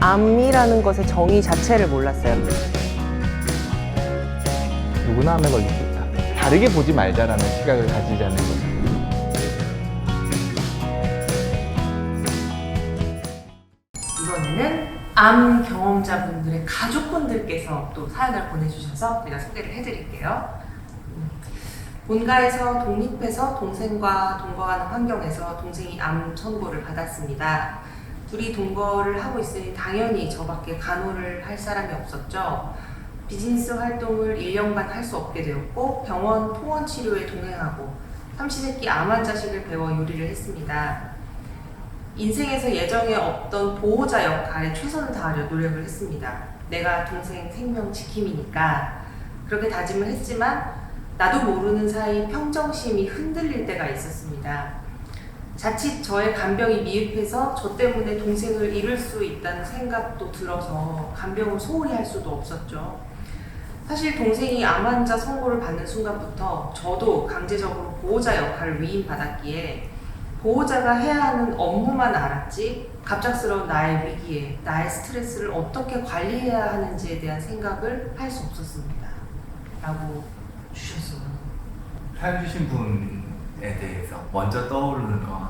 암이라는 것의 정의 자체를 몰랐어요. 누구나 암에 걸릴 수 있다. 다르게 보지 말자라는 시각을 가지자는 거죠. 이번에는 암 경험자분들의 가족분들께서 또 사연을 보내주셔서 제가 소개를 해드릴게요. 본가에서 독립해서 동생과 동거하는 환경에서 동생이 암 선고를 받았습니다. 둘이 동거를 하고 있으니 당연히 저밖에 간호를 할 사람이 없었죠. 비즈니스 활동을 1년간 할 수 없게 되었고 병원 통원 치료에 동행하고 삼시세끼 암 환자식을 배워 요리를 했습니다. 인생에서 예정에 없던 보호자 역할에 최선을 다하려 노력을 했습니다. 내가 동생 생명 지킴이니까 그렇게 다짐을 했지만 나도 모르는 사이 평정심이 흔들릴 때가 있었습니다. 자칫 저의 간병이 미흡해서 저 때문에 동생을 잃을 수 있다는 생각도 들어서 간병을 소홀히 할 수도 없었죠. 사실 동생이 암 환자 선고를 받는 순간부터 저도 강제적으로 보호자 역할을 위임받았기에 보호자가 해야 하는 업무만 알았지 갑작스러운 나의 위기에 나의 스트레스를 어떻게 관리해야 하는지에 대한 생각을 할 수 없었습니다. 라고 주셨어요. 사연 주신 분에 대해서 먼저 떠오르는 건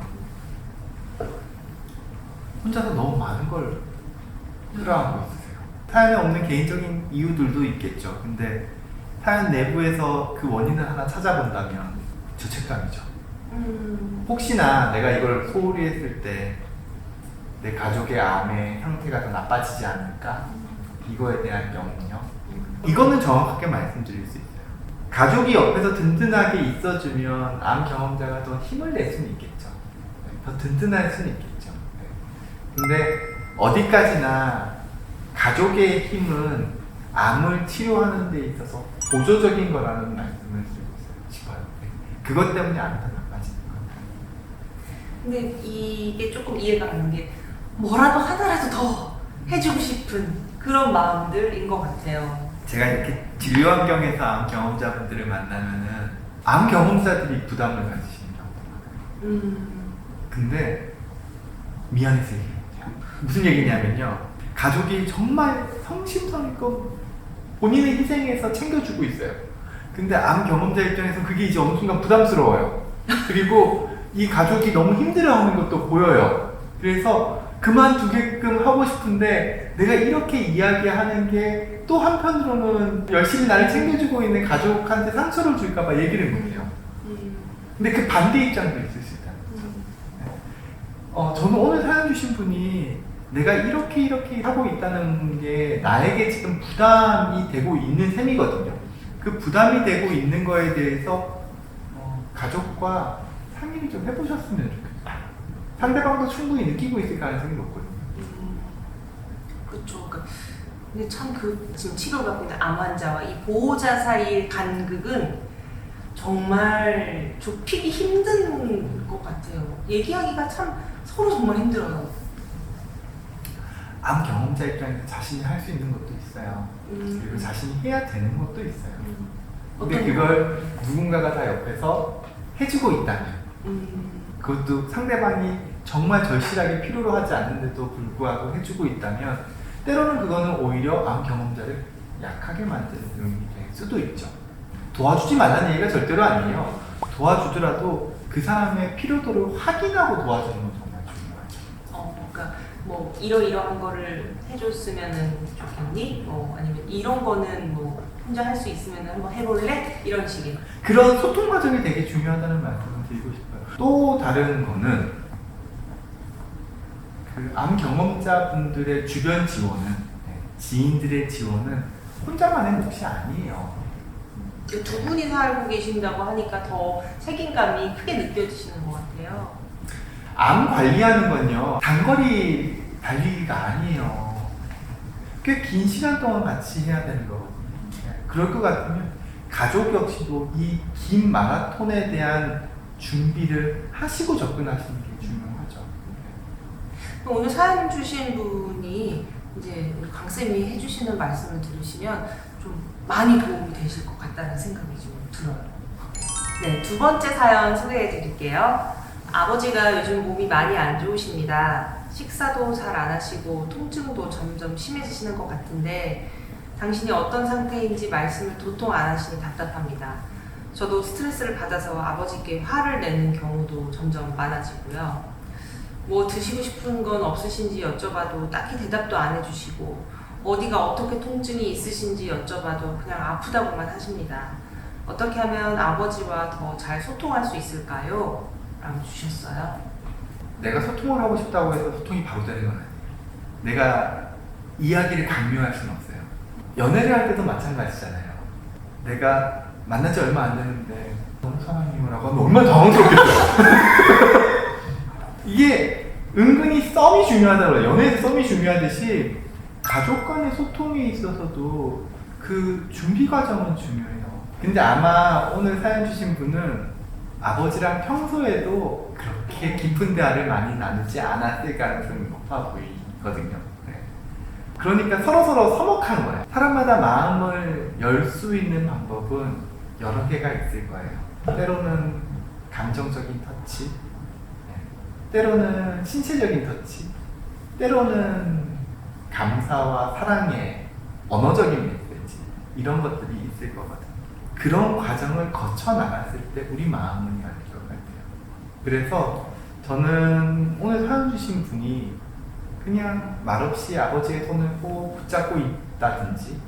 혼자서 너무 많은 걸 끌어안고 있으세요. 사연에 없는 개인적인 이유들도 있겠죠. 근데 사연 내부에서 그 원인을 하나 찾아본다면 죄책감이죠. 혹시나 내가 이걸 소홀히 했을 때 내 가족의 암의 상태가 더 나빠지지 않을까? 이거에 대한 염려. 이거는 정확하게 말씀드릴 수 있어요. 가족이 옆에서 든든하게 있어주면 암 경험자가 더 힘을 낼 수는 있겠죠. 더 든든할 수는 있겠죠. 근데 어디까지나 가족의 힘은 암을 치료하는 데 있어서 보조적인 거라는 말씀을 드리고 싶어요. 그것 때문에 암이 더 나빠지는 거예요. 근데 이게 조금 이해가 가는 게 뭐라도 하나라도 더 해주고 싶은 그런 마음들인 것 같아요. 제가 이렇게 진료 환경에서 암 경험자분들을 만나면은 암 경험자들이 부담을 가지시는 경우가 많아요. 근데 미안해서 얘기해요. 무슨 얘기냐면요. 가족이 정말 성심성의껏 본인의 희생해서 챙겨주고 있어요. 근데 암 경험자 입장에서 그게 이제 어느 순간 부담스러워요. 그리고 이 가족이 너무 힘들어하는 것도 보여요. 그래서 그만두게끔 하고 싶은데 내가 이렇게 이야기하는 게 또 한편으로는 열심히 나를 챙겨주고 있는 가족한테 상처를 줄까봐 얘기를 못해요. 근데 그 반대 입장도 있을 수 있다. 저는 오늘 사연 주신 분이 내가 이렇게 하고 있다는 게 나에게 지금 부담이 되고 있는 셈이거든요. 그 부담이 되고 있는 거에 대해서 가족과 상의를 좀 해보셨으면 좋겠어요. 상대방도 충분히 느끼고 있을 가능성이 높거든요. 그렇죠. 근데 참 지금 치료를 받고 있는 암 환자와 이 보호자 사이의 간극은 정말 좁히기 힘든 것 같아요. 얘기하기가 참 서로 정말 힘들어요. 암 경험자 입장에서 자신이 할 수 있는 것도 있어요. 그리고 자신이 해야 되는 것도 있어요. 근데 그걸 누군가가 다 옆에서 해주고 있다면 그것도 상대방이 정말 절실하게 필요로 하지 않는데도 불구하고 해주고 있다면 때로는 그거는 오히려 암 경험자를 약하게 만드는 요인이 될 수도 있죠. 도와주지 말라는 얘기가 절대로 아니에요. 도와주더라도 그 사람의 필요도를 확인하고 도와주는 건 정말 중요하죠. 그러니까 뭐 이러이러한 거를 해줬으면은 좋겠니? 아니면 이런 거는 뭐 혼자 할 수 있으면 한번 해볼래? 이런 식의 그런 소통 과정이 되게 중요하다는 말씀을 드리고 싶어요. 또 다른 거는 그 암 경험자분들의 주변 지원은 지인들의 지원은 혼자만의 몫이 아니에요. 두 분이 살고 계신다고 하니까 더 책임감이 크게 느껴지시는 것 같아요. 암 관리하는 건요 단거리 달리기가 아니에요. 꽤 긴 시간 동안 같이 해야 되는 거거든요. 그럴 것 같으면 가족 역시도 이 긴 마라톤에 대한 준비를 하시고 접근하시는 게 중요하죠. 오늘 사연 주신 분이 이제 우리 강쌤이 해주시는 말씀을 들으시면 좀 많이 도움이 되실 것 같다는 생각이 좀 들어요. 네, 두 번째 사연 소개해 드릴게요. 아버지가 요즘 몸이 많이 안 좋으십니다. 식사도 잘 안 하시고 통증도 점점 심해지시는 것 같은데 당신이 어떤 상태인지 말씀을 도통 안 하시니 답답합니다. 저도 스트레스를 받아서 아버지께 화를 내는 경우도 점점 많아지고요. 뭐 드시고 싶은 건 없으신지 여쭤봐도 딱히 대답도 안 해주시고 어디가 어떻게 통증이 있으신지 여쭤봐도 그냥 아프다고만 하십니다. 어떻게 하면 아버지와 더 잘 소통할 수 있을까요? 라고 주셨어요. 내가 소통을 하고 싶다고 해서 소통이 바로 되는 건 아니에요. 내가 이야기를 강요할 수는 없어요. 연애를 할 때도 마찬가지잖아요. 내가 만난 지 얼마 안 됐는데 너무 사랑해요 라고 하면 얼마나 당황스럽겠어요. 이게 은근히 썸이 중요하다고요. 연애에서 썸이 중요하듯이 가족 간의 소통에 있어서도 그 준비 과정은 중요해요. 근데 아마 오늘 사연 주신 분은 아버지랑 평소에도 그렇게 깊은 대화를 많이 나누지 않았을 가능성이 높아 보이거든요. 네. 그러니까 서로서로 서먹한 거예요. 사람마다 마음을 열 수 있는 방법은 여러 개가 있을 거예요. 때로는 감정적인 터치, 때로는 신체적인 터치, 때로는 감사와 사랑의 언어적인 메시지, 이런 것들이 있을 거거든요. 그런 과정을 거쳐 나갔을 때 우리 마음은 열릴 것 같아요. 그래서 저는 오늘 사연 주신 분이 그냥 말없이 아버지의 손을 꼭 붙잡고 있다든지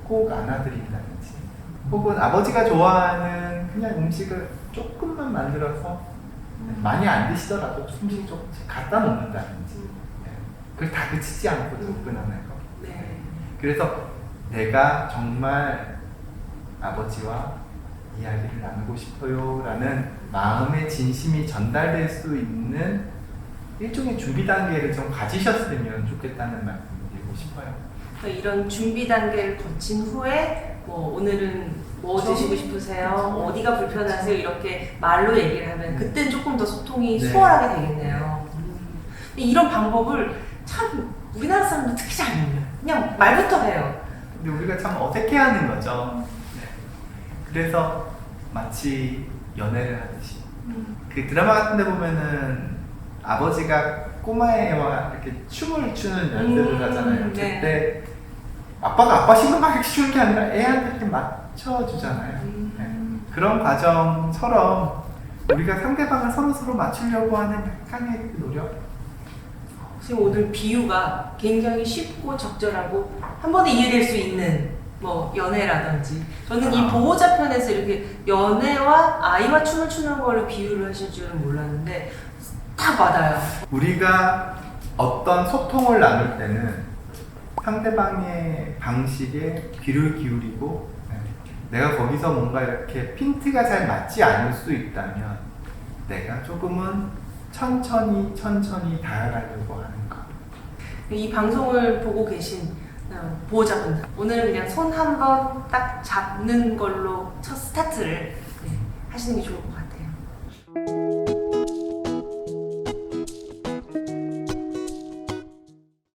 꼭 안아드린다든지 혹은 아버지가 좋아하는 그냥 음식을 조금만 만들어서 많이 안 드시더라도 조금씩 갖다 놓는다든지 그걸 다 그치지 않고 접근하는 거. 네. 그래서 내가 정말 아버지와 이야기를 나누고 싶어요 라는 마음의 진심이 전달될 수 있는 일종의 준비 단계를 좀 가지셨으면 좋겠다는 말씀을 드리고 싶어요. 이런 준비 단계를 거친 후에 뭐 오늘은 뭐 드시고 싶으세요? 어디가 불편하세요? 이렇게 말로 얘기를 하면 그땐 조금 더 소통이 네. 수월하게 되겠네요. 근데 이런 방법을 참 우리나라 사람들 특히 잘 몰라요. 그냥 말부터 해요. 근데 우리가 참 어색해하는 거죠. 네. 그래서 마치 연애를 하듯이 그 드라마 같은 데 보면은 아버지가 꼬마애와 이렇게 춤을 추는 연습을 하잖아요. 네. 그때 아빠가 아빠 신경하게 추는 게 아니라 애한테 이렇게 맞춰주잖아요. 네. 그런 과정처럼 우리가 상대방을 서로 맞추려고 하는 약간의 그 노력. 지금 오늘 비유가 굉장히 쉽고 적절하고 한 번에 이해될 수 있는 뭐 연애라든지 저는 이 보호자 편에서 이렇게 연애와 아이와 춤을 추는 거를 비유를 하실 줄은 몰랐는데 딱 맞아요. 우리가 어떤 소통을 나눌 때는 상대방의 방식에 귀를 기울이고 내가 거기서 뭔가 이렇게 핀트가 잘 맞지 않을 수 있다면 내가 조금은 천천히 다가가려고 하는 것. 이 방송을 보고 계신 보호자분들 오늘은 그냥 손 한 번 딱 잡는 걸로 첫 스타트를 하시는 게 좋을 것 같아요.